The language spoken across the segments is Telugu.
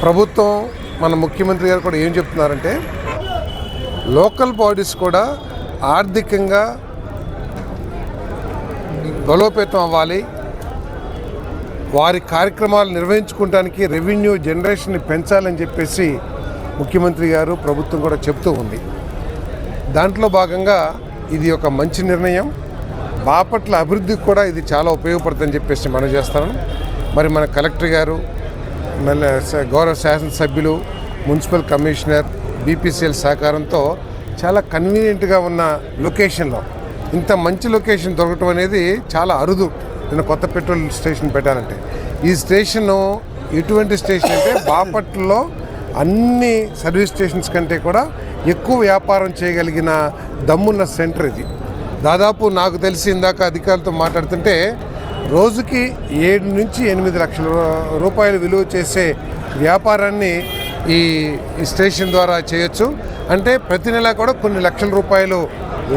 ప్రభుత్వం మన ముఖ్యమంత్రి గారు కూడా ఏం చెప్తున్నారంటే లోకల్ బాడీస్ కూడా ఆర్థికంగా బలోపేతం అవ్వాలి, వారి కార్యక్రమాలు నిర్వహించుకోవడానికి రెవెన్యూ జనరేషన్ని పెంచాలని చెప్పేసి ముఖ్యమంత్రి గారు ప్రభుత్వం కూడా చెప్తూ ఉంది. దాంట్లో భాగంగా ఇది ఒక మంచి నిర్ణయం. బాపట్ల అభివృద్ధికి కూడా ఇది చాలా ఉపయోగపడుతుందని చెప్పేసి మనం చేస్తాను. మరి మన కలెక్టర్ గారు, గౌరవ శాసనసభ్యులు, మున్సిపల్ కమిషనర్, బీపీసీఎల్ సహకారంతో చాలా కన్వీనియంట్గా ఉన్న లొకేషన్లో ఇంత మంచి లొకేషన్ దొరకటం అనేది చాలా అరుదు. నేను కొత్త పెట్రోల్ స్టేషన్ పెట్టానంటే ఈ స్టేషను ఎటువంటి స్టేషన్ అంటే బాపట్లలో అన్ని సర్వీస్ స్టేషన్స్ కంటే కూడా ఎక్కువ వ్యాపారం చేయగలిగిన దమ్మున్న సెంటర్ ఇది. దాదాపు నాకు తెలిసి ఇందాక అధికారులతో మాట్లాడుతుంటే రోజుకి 7 నుంచి 8 లక్షల రూపాయలు విలువ చేసే వ్యాపారాన్ని ఈ స్టేషన్ ద్వారా చేయొచ్చు. అంటే ప్రతి నెల కూడా కొన్ని లక్షల రూపాయలు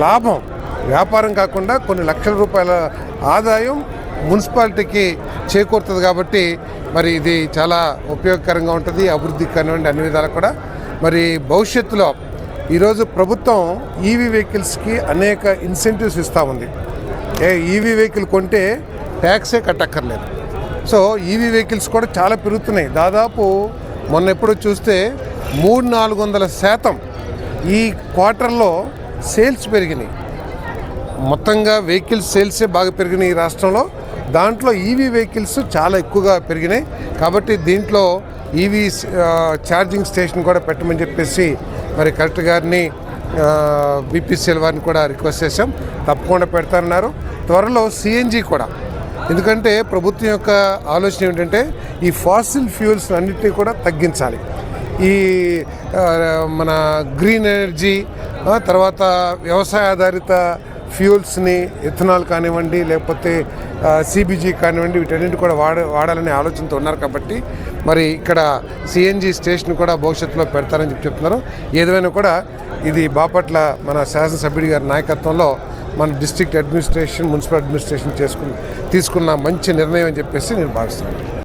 లాభం, వ్యాపారం కాకుండా కొన్ని లక్షల రూపాయల ఆదాయం మున్సిపాలిటీకి చేకూరుతుంది. కాబట్టి మరి ఇది చాలా ఉపయోగకరంగా ఉంటుంది, అభివృద్ధికి కానివ్వండి అన్ని విధాలు కూడా. మరి భవిష్యత్తులో ఈరోజు ప్రభుత్వం ఈవీ వెహికల్స్కి అనేక ఇన్సెంటివ్స్ ఇస్తూ ఉంది. ఈవీ వెహికల్ కొంటే ట్యాక్సే కట్టక్కర్లేదు. సో ఈవీ వెహికల్స్ కూడా చాలా పెరుగుతున్నాయి. దాదాపు మొన్న ఎప్పుడో చూస్తే 300-400% ఈ క్వార్టర్లో సేల్స్ పెరిగినాయి. మొత్తంగా వెహికల్స్ సేల్సే బాగా పెరిగినాయి ఈ రాష్ట్రంలో. దాంట్లో ఈవీ వెహికల్స్ చాలా ఎక్కువగా పెరిగినాయి. కాబట్టి దీంట్లో ఈవీ ఛార్జింగ్ స్టేషన్ కూడా పెట్టమని చెప్పేసి మరి కలెక్టర్ గారిని, బీపీసీఎల్ వారిని కూడా రిక్వెస్ట్ చేశాం. తప్పకుండా పెడతారన్నారు. త్వరలో సిఎన్జి కూడా, ఎందుకంటే ప్రభుత్వం యొక్క ఆలోచన ఏమిటంటే ఈ ఫాసిల్ ఫ్యూల్స్ అన్నింటినీ కూడా తగ్గించాలి. ఈ మన గ్రీన్ ఎనర్జీ, తర్వాత వ్యవసాయ ఆధారిత ఫ్యూల్స్ని, ఎథనాల్ కానివ్వండి, లేకపోతే సిబిజీ కానివ్వండి, వీటన్నింటి కూడా వాడాలనే ఆలోచనతో ఉన్నారు. కాబట్టి మరి ఇక్కడ సిఎన్జి స్టేషన్ కూడా భవిష్యత్తులో పెడతారని చెప్తున్నారు. ఏదైనా కూడా ఇది బాపట్ల మన శాసనసభ్యుడి గారి నాయకత్వంలో మన డిస్ట్రిక్ట్ అడ్మినిస్ట్రేషన్, మున్సిపల్ అడ్మినిస్ట్రేషన్ తీసుకున్న మంచి నిర్ణయం అని చెప్పేసి నేను భావిస్తున్నాను.